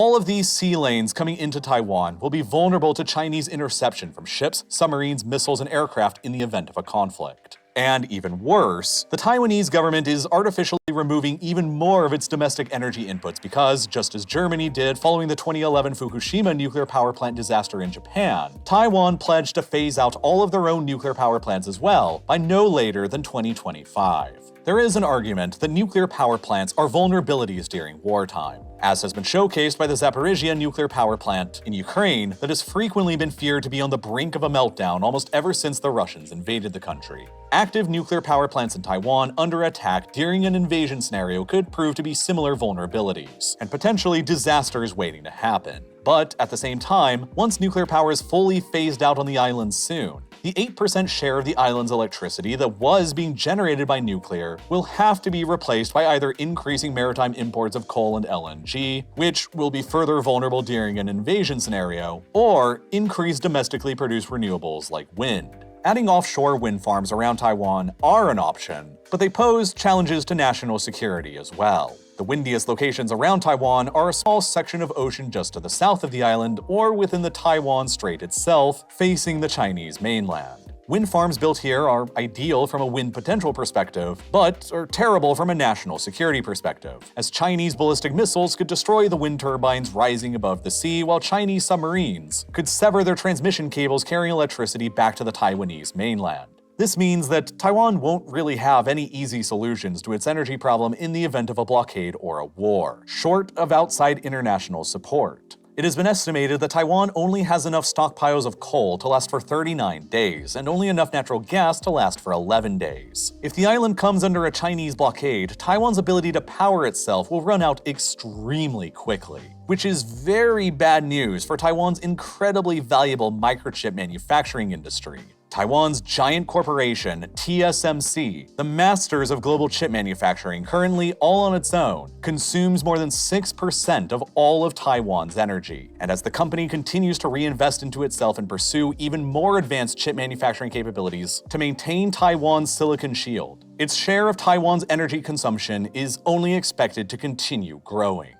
All of these sea lanes coming into Taiwan will be vulnerable to Chinese interception from ships, submarines, missiles, and aircraft in the event of a conflict. And even worse, the Taiwanese government is artificially removing even more of its domestic energy inputs because, just as Germany did following the 2011 Fukushima nuclear power plant disaster in Japan, Taiwan pledged to phase out all of their own nuclear power plants as well by no later than 2025. There is an argument that nuclear power plants are vulnerabilities during wartime, as has been showcased by the Zaporizhzhia nuclear power plant in Ukraine that has frequently been feared to be on the brink of a meltdown almost ever since the Russians invaded the country. Active nuclear power plants in Taiwan under attack during an invasion scenario could prove to be similar vulnerabilities, and potentially disasters waiting to happen. But at the same time, once nuclear power is fully phased out on the island soon, the 8% share of the island's electricity that was being generated by nuclear will have to be replaced by either increasing maritime imports of coal and LNG, which will be further vulnerable during an invasion scenario, or increase domestically produced renewables like wind. Adding offshore wind farms around Taiwan are an option, but they pose challenges to national security as well. The windiest locations around Taiwan are a small section of ocean just to the south of the island or within the Taiwan Strait itself, facing the Chinese mainland. Wind farms built here are ideal from a wind potential perspective, but are terrible from a national security perspective, as Chinese ballistic missiles could destroy the wind turbines rising above the sea, while Chinese submarines could sever their transmission cables carrying electricity back to the Taiwanese mainland. This means that Taiwan won't really have any easy solutions to its energy problem in the event of a blockade or a war, short of outside international support. It has been estimated that Taiwan only has enough stockpiles of coal to last for 39 days, and only enough natural gas to last for 11 days. If the island comes under a Chinese blockade, Taiwan's ability to power itself will run out extremely quickly, which is very bad news for Taiwan's incredibly valuable microchip manufacturing industry. Taiwan's giant corporation, TSMC, the masters of global chip manufacturing, currently all on its own, consumes more than 6% of all of Taiwan's energy. And as the company continues to reinvest into itself and pursue even more advanced chip manufacturing capabilities to maintain Taiwan's silicon shield, its share of Taiwan's energy consumption is only expected to continue growing.